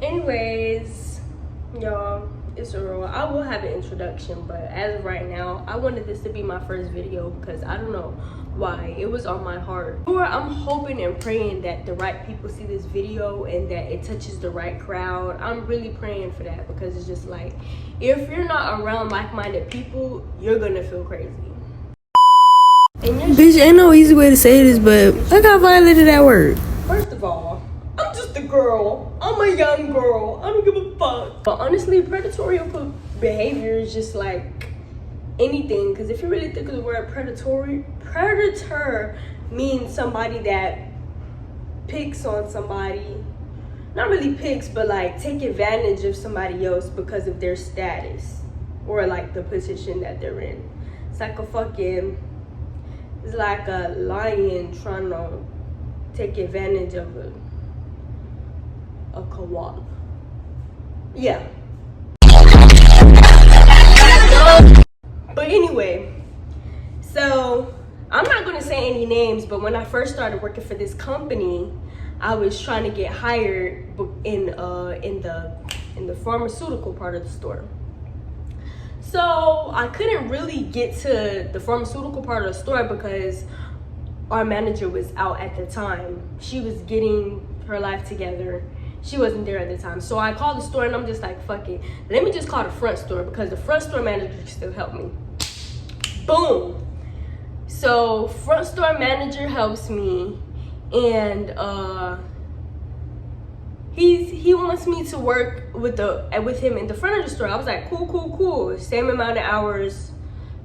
Anyways, y'all, it's Aurora. I will have an introduction, but as of right now, I wanted this to be my first video because I don't know why. It was on my heart. Or I'm hoping and praying that the right people see this video and that it touches the right crowd. I'm really praying for that because it's just like, if you're not around like-minded people, you're gonna feel crazy. Bitch, ain't no easy way to say this, but I got violated at work. First of all, I'm just a girl. I'm a young girl. I don't give a fuck. But honestly, predatory behavior is just like anything. Because if you really think of the word predator means somebody that picks on somebody. Not really picks, but like take advantage of somebody else because of their status or like the position that they're in. It's like it's like a lion trying to take advantage of a koala. Yeah. But anyway, so I'm not gonna say any names, but when I first started working for this company, I was trying to get hired in the pharmaceutical part of the store. So I couldn't really get to the pharmaceutical part of the store because our manager was out at the time. She was getting her life together. She wasn't there at the time. So I called the store and I'm just like, fuck it. Let me just call the front store because the front store manager can still help me. Boom. So front store manager helps me and he wants me to work with him in the front of the store. I was like, cool. Same amount of hours,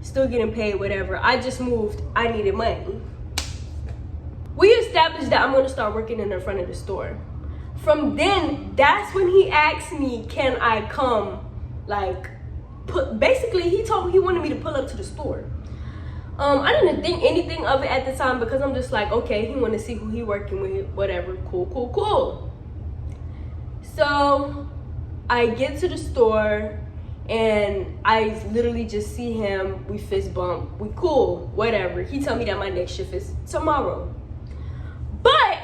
still getting paid, whatever. I just moved. I needed money. We established that I'm gonna start working in the front of the store. From then, that's when he asked me, can I come? Like, basically, he wanted me to pull up to the store. I didn't think anything of it at the time because I'm just like, okay, he want to see who he working with, whatever, cool. So I get to the store and I literally just see him, we fist bump, we cool, whatever. He told me that my next shift is tomorrow. But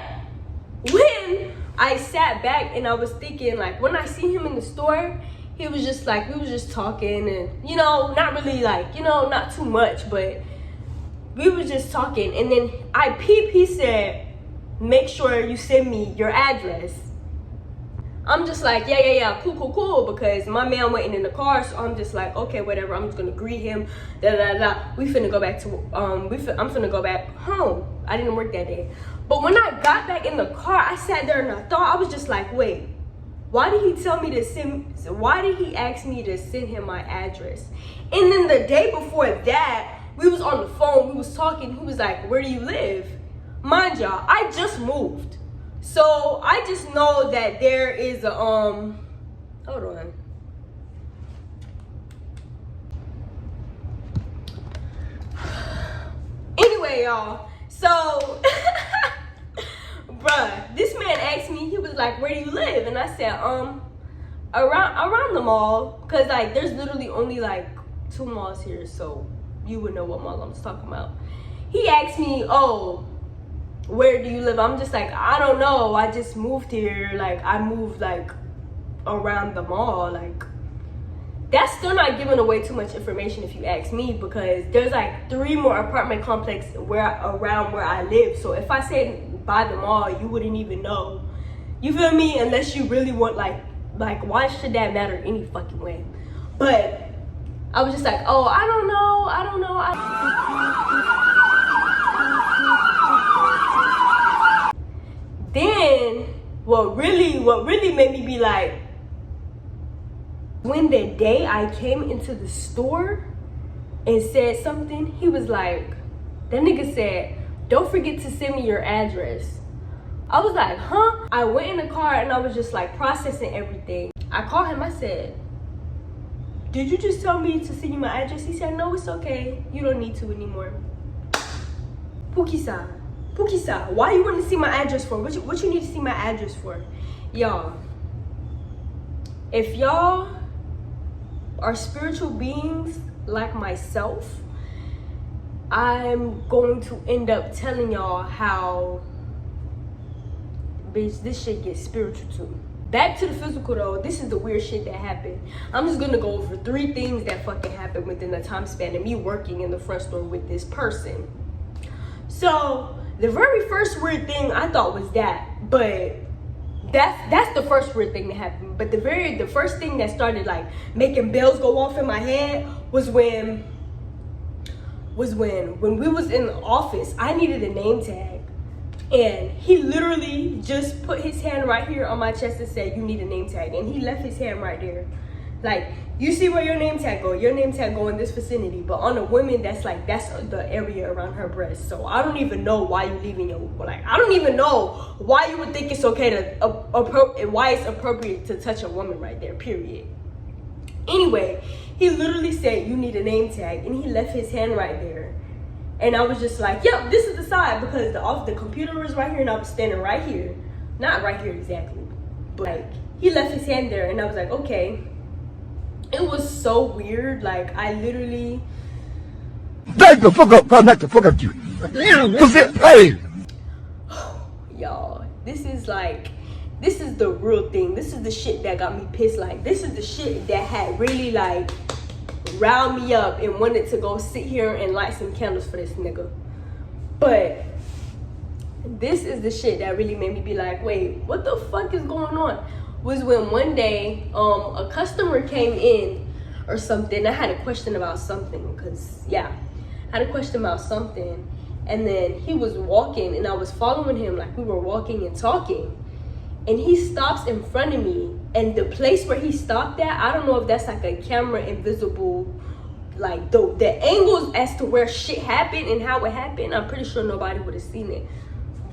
when I sat back and I was thinking, like, when I see him in the store, he was just like, we was just talking and, you know, not really like, you know, not too much, but we was just talking. And then I peeped, he said, make sure you send me your address. I'm just like, yeah, cool, because my man waiting in the car, so I'm just like, okay, whatever, I'm just gonna greet him, we finna go back to, I'm finna go back home. I didn't work that day. But when I got back in the car, I sat there and I thought, I was just like, wait, why did he ask me to send him my address? And then the day before that, we was on the phone, we was talking, he was like, where do you live? Mind y'all, I just moved. So I just know that there is a hold on. Anyway, y'all, so bruh, this man asked me, he was like, where do you live? And I said, around the mall, cause like there's literally only like 2 malls here, so you would know what mall I'm talking about. He asked me, oh, where do you live? I'm just like, I don't know, I just moved here. Like, I moved like around the mall. Like, that's still not giving away too much information if you ask me, because there's like 3 more apartment complexes around where I live. So if I said by the mall, you wouldn't even know. You feel me? Unless you really want like why should that matter any fucking way? But I was just like, oh, I don't know. Then what really made me be like, when the day I came into the store and said something, he was like, that nigga said, don't forget to send me your address. I was like, huh? I went in the car and I was just like processing everything. I called him, I said, did you just tell me to send you my address? He said, no, it's okay. You don't need to anymore. Pookie-san, why you want to see my address for? What you need to see my address for? Y'all, if y'all are spiritual beings like myself, I'm going to end up telling y'all how, bitch, this shit gets spiritual too. back to the physical though. This is the weird shit that happened. I'm just gonna go over 3 things that fucking happened within the time span of me working in the front store with this person. So the very first weird thing I thought was that, but that's the first weird thing that happened. But the first thing that started like making bells go off in my head was when we was in the office. I needed a name tag, and he literally just put his hand right here on my chest and said, "You need a name tag," and he left his hand right there. Like, you see where your name tag go? Your name tag go in this vicinity, but on a woman, that's the area around her breast. So I don't even know why you leaving your, like, I don't even know why you would think it's okay to why it's appropriate to touch a woman right there, period. Anyway, he literally said, "You need a name tag," and he left his hand right there. And I was just like, yep, this is the side, because the computer was right here and I was standing right here. Not right here exactly, but like, he left his hand there, and I was like, okay. It was so weird. Like, I literally... Back the fuck up, I'll knock the fuck up you. Damn, hey! Y'all, this is the real thing. This is the shit that got me pissed. Like, this is the shit that had really, like, riled me up and wanted to go sit here and light some candles for this nigga. But this is the shit that really made me be like, wait, what the fuck is going on? Was when one day a customer came in or something. I had a question about something, and then he was walking and I was following him, like we were walking and talking, and he stops in front of me, and the place where he stopped at, I don't know if that's like a camera invisible, like the angles as to where shit happened and how it happened, I'm pretty sure nobody would have seen it.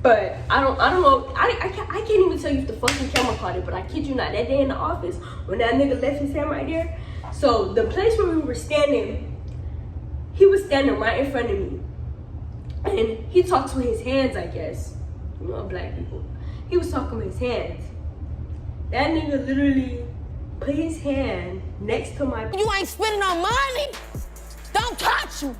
But I don't know. I can't even tell you if the fucking camera caught it. But I kid you not, that day in the office when that nigga left his hand right there. So the place where we were standing, he was standing right in front of me, and he talked with his hands. I guess, you know, black people. He was talking with his hands. That nigga literally put his hand next to my. You ain't spending no money. Don't touch you.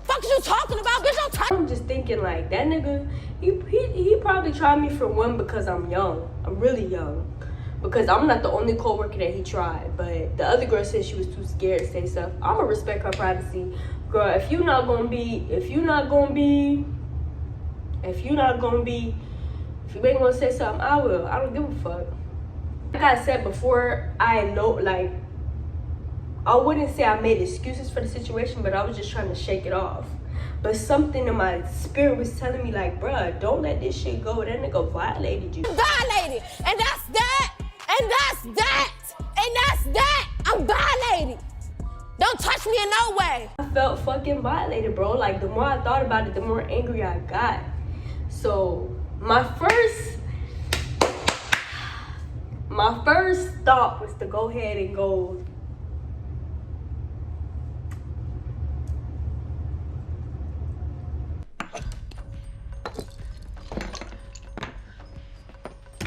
Fuck is you talking about? Bitch, don't touch. I'm just thinking like that nigga. He probably tried me for one because I'm young. I'm really young. Because I'm not the only co-worker that he tried. But the other girl said she was too scared to say stuff. I'ma respect her privacy. Girl, if you ain't gonna say something, I will. I don't give a fuck. Like I said before, I know, like, I wouldn't say I made excuses for the situation, but I was just trying to shake it off. But something in my spirit was telling me, like, bruh, don't let this shit go. That nigga violated you. Violated. And that's that. And that's that. And that's that. I'm violated. Don't touch me in no way. I felt fucking violated, bro. Like, the more I thought about it, the more angry I got. So, my first thought was to go ahead and go...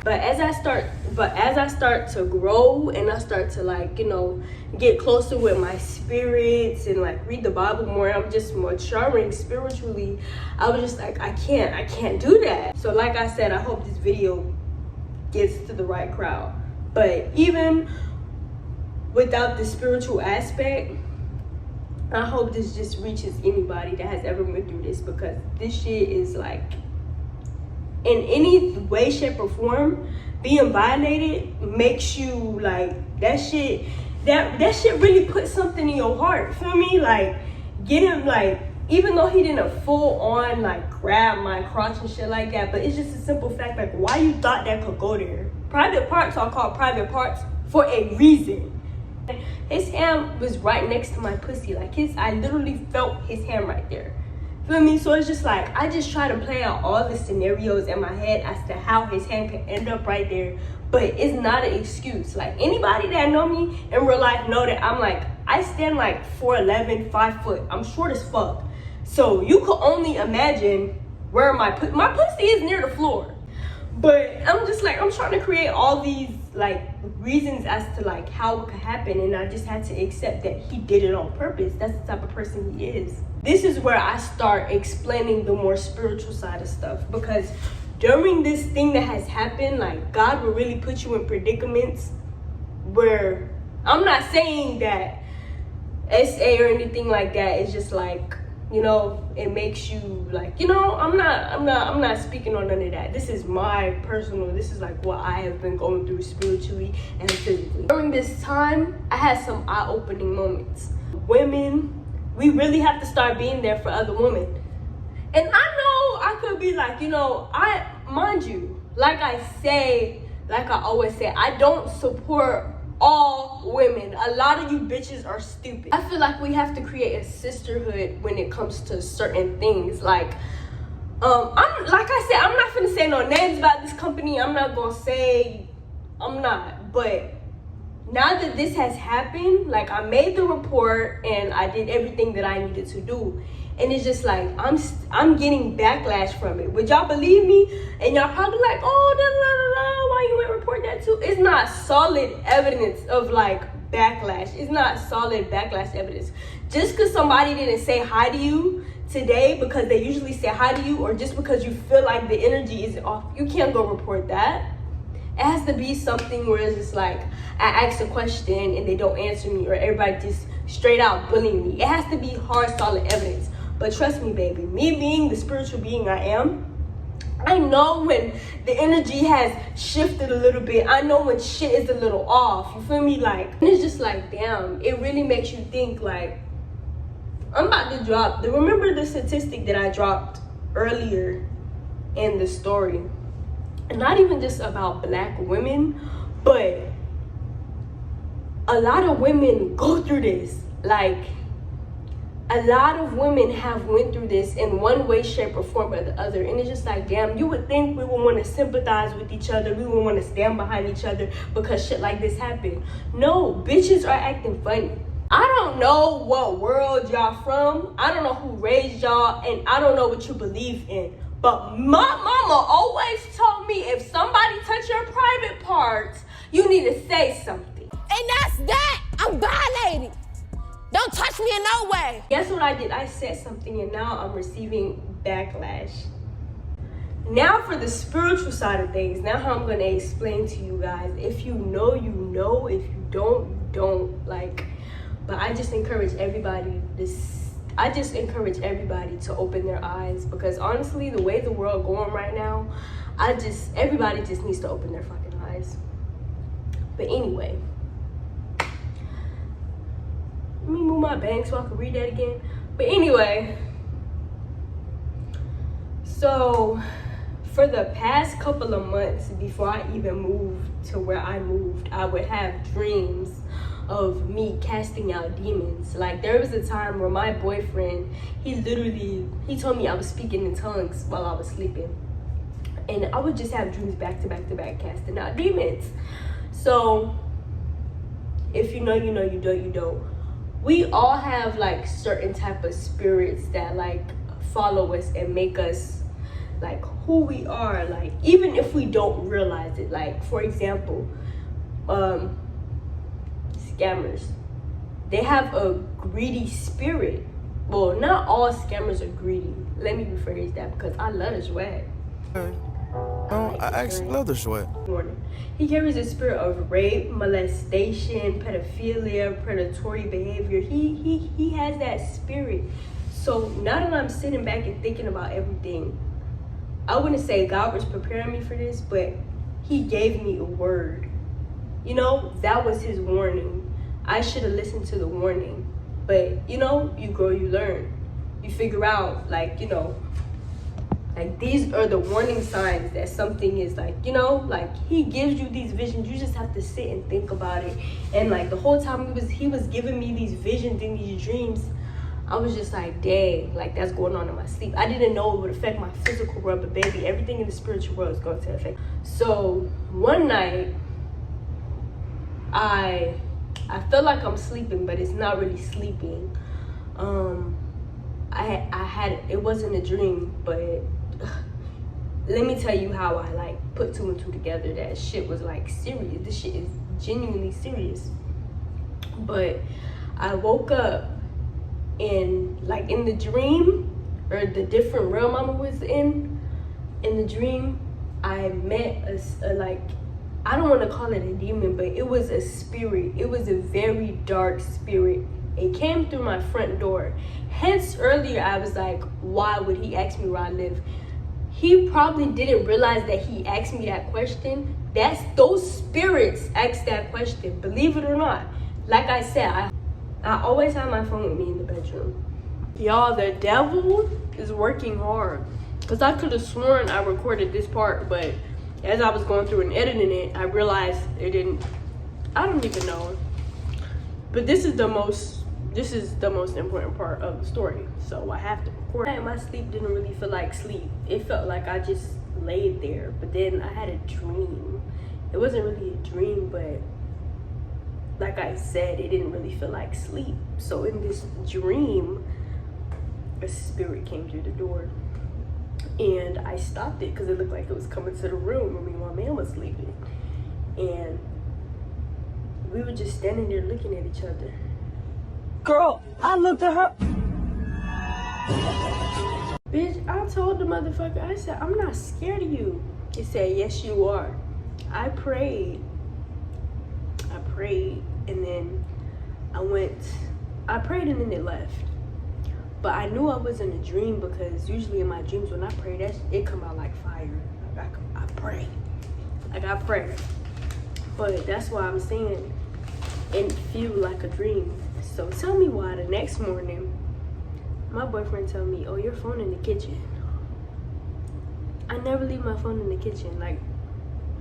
But as I start to grow and I start to, like, you know, get closer with my spirits and like read the Bible more, I'm just maturing spiritually. I was just like, I can't do that. So like I said, I hope this video gets to the right crowd. But even without the spiritual aspect, I hope this just reaches anybody that has ever went through this, because this shit is like, in any way, shape, or form, being violated makes you like, that shit really puts something in your heart. Feel me? Like, get him, like, even though he didn't full on like grab my crotch and shit like that, but it's just a simple fact, like, why you thought that could go there? Private parts are called private parts for a reason. His hand was right next to my pussy. Like, I literally felt his hand right there. Feel me? So it's just like, I just try to play out all the scenarios in my head as to how his hand can end up right there. But it's not an excuse. Like, anybody that know me in real life know that I'm like, I stand like 4'11", 5 foot. I'm short as fuck. So you could only imagine where my pussy is near the floor. But I'm just like, I'm trying to create all these like reasons as to like how it could happen, and I just had to accept that he did it on purpose. That's the type of person he is. This is where I start explaining the more spiritual side of stuff, because during this thing that has happened, like, God will really put you in predicaments where, I'm not saying that SA or anything like that. It's just like, you know, it makes you like, you know, I'm not speaking on none of that. This is my personal, this is like what I have been going through spiritually and physically. During this time, I had some eye-opening moments. Women, we really have to start being there for other women. And I know I could be like, you know, mind you, like I always say, I don't support all women. A lot of you bitches are stupid. I feel like we have to create a sisterhood when it comes to certain things. Like I'm not finna say no names about this company. I'm not, but now that this has happened, like, I made the report and I did everything that I needed to do, and it's just like I'm getting backlash from it. Would y'all believe me? And y'all probably like, oh, why you ain't report that too? It's not solid evidence of like backlash. It's not solid backlash evidence. Just because somebody didn't say hi to you today because they usually say hi to you, or just because you feel like the energy is off, you can't go report that. It has to be something where it's just like, I ask a question and they don't answer me, or everybody just straight out bullying me. It has to be hard, solid evidence. But trust me, baby, me being the spiritual being I am, I know when the energy has shifted a little bit. I know when shit is a little off. You feel me? Like, and it's just like, damn, it really makes you think. Like, I'm about to drop, remember the statistic that I dropped earlier in the story? And not even just about Black women, but a lot of women go through this. Like, a lot of women have went through this in one way, shape, or form or the other. And it's just like, damn, you would think we would want to sympathize with each other. We would want to stand behind each other because shit like this happened. No, bitches are acting funny. I don't know what world y'all from. I don't know who raised y'all, and I don't know what you believe in. But my mama always told me, if somebody touch your private parts, you need to say something. And that's that. I'm violating. Don't touch me in no way. Guess what I did? I said something, and now I'm receiving backlash. Now for the spiritual side of things. Now how I'm going to explain to you guys. If you know, you know. If you don't, you don't. Like, but I just encourage everybody to open their eyes, because honestly, the way the world going right now, everybody just needs to open their fucking eyes. But anyway, let me move my bank so I can read that again. But anyway, so for the past couple of months before I even moved to where I moved, I would have dreams of me casting out demons. Like, there was a time where my boyfriend, he told me I was speaking in tongues while I was sleeping, and I would just have dreams back to back to back casting out demons. So if you know, you know. You don't, you don't. We all have like certain type of spirits that like follow us and make us like who we are, like even if we don't realize it. Like, for example, scammers, they have a greedy spirit. Well, not all scammers are greedy. Let me rephrase that, because I love the swag. I actually love the swag. He carries a spirit of rape, molestation, pedophilia, predatory behavior. He has that spirit. So now that I'm sitting back and thinking about everything, I wouldn't say God was preparing me for this, but he gave me a word. You know, that was his warning. I should have listened to the warning. But, you know, you grow, you learn. You figure out, like, you know, like, these are the warning signs that something is like, you know, like, he gives you these visions. You just have to sit and think about it. And, like, the whole time he was giving me these visions and these dreams, I was just like, dang, like, that's going on in my sleep. I didn't know it would affect my physical world, but baby, everything in the spiritual world is going to affect. So one night, I feel like I'm sleeping, but it's not really sleeping. It wasn't a dream, but let me tell you how I like put two and two together. That shit was like serious. This shit is genuinely serious. But I woke up in the dream, or the different realm I was in the dream, I met like, I don't want to call it a demon, but it was a spirit. It was a very dark spirit. It came through my front door. Hence, earlier I was like, why would he ask me where I live? He probably didn't realize that he asked me that question. Those spirits asked that question, believe it or not. Like I said, I always have my phone with me in the bedroom. Y'all, the devil is working hard. Because I could have sworn I recorded this part, but as I was going through and editing it, I realized it didn't. I don't even know. But this is the most important part of the story, so I have to record. My sleep didn't really feel like sleep. It felt like I just laid there, but then I had a dream. It wasn't really a dream, but like I said, it didn't really feel like sleep. So in this dream, a spirit came through the door, and I stopped it because it looked like it was coming to the room where me and my man was sleeping, and we were just standing there looking at each other. Girl, I looked at her. Bitch, I told the motherfucker, I said, I'm not scared of you. He said, yes, you are. I prayed, and then I prayed and then it left. But I knew I was in a dream because usually in my dreams when I pray, it come out like fire. I pray. Like I pray. But that's why I'm saying it feel like a dream. So tell me why the next morning, my boyfriend told me, oh, your phone in the kitchen. I never leave my phone in the kitchen. Like,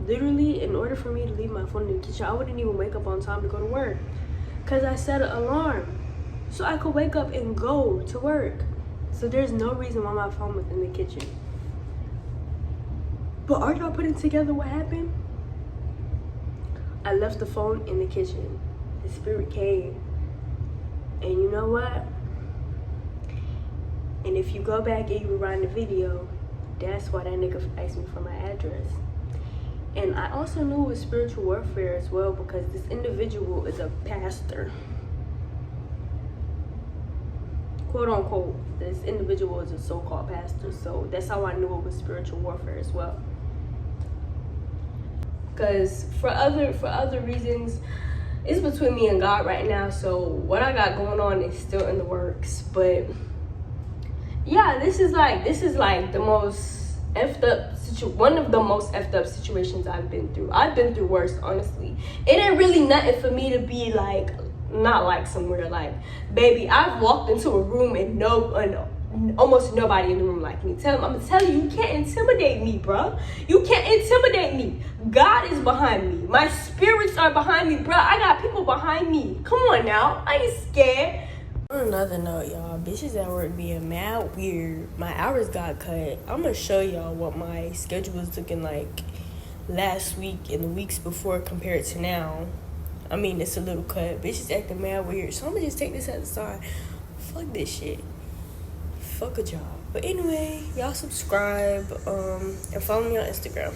literally, in order for me to leave my phone in the kitchen, I wouldn't even wake up on time to go to work. Because I set an alarm so I could wake up and go to work. So there's no reason why my phone was in the kitchen. But are y'all putting together what happened? I left the phone in the kitchen. The spirit came. And you know what? And if you go back and you rewind the video, that's why that nigga asked me for my address. And I also knew it was spiritual warfare as well because this individual is a pastor. Quote unquote, this individual is a so-called pastor. So that's how I knew it was spiritual warfare as well. Because for other reasons, it's between me and God right now, so what I got going on is still in the works. But yeah, this is like the most effed up one of the most effed up situations I've been through. I've been through worse, honestly. It ain't really nothing for me to be like not like somewhere. Like, baby, I've walked into a room and almost nobody in the room like me. I'm gonna tell you, you can't intimidate me, bro. You can't intimidate me. God is behind me. My spirits are behind me, bro. I got people behind me. Come on now, I ain't scared. On another note, y'all, bitches at work being mad weird. My hours got cut. I'm gonna show y'all what my schedule was looking like last week and the weeks before compared to now. I mean, it's a little cut. Bitches acting mad weird. So I'm gonna just take this at the side. Fuck this shit. Fuck a job. But anyway, y'all subscribe and follow me on Instagram.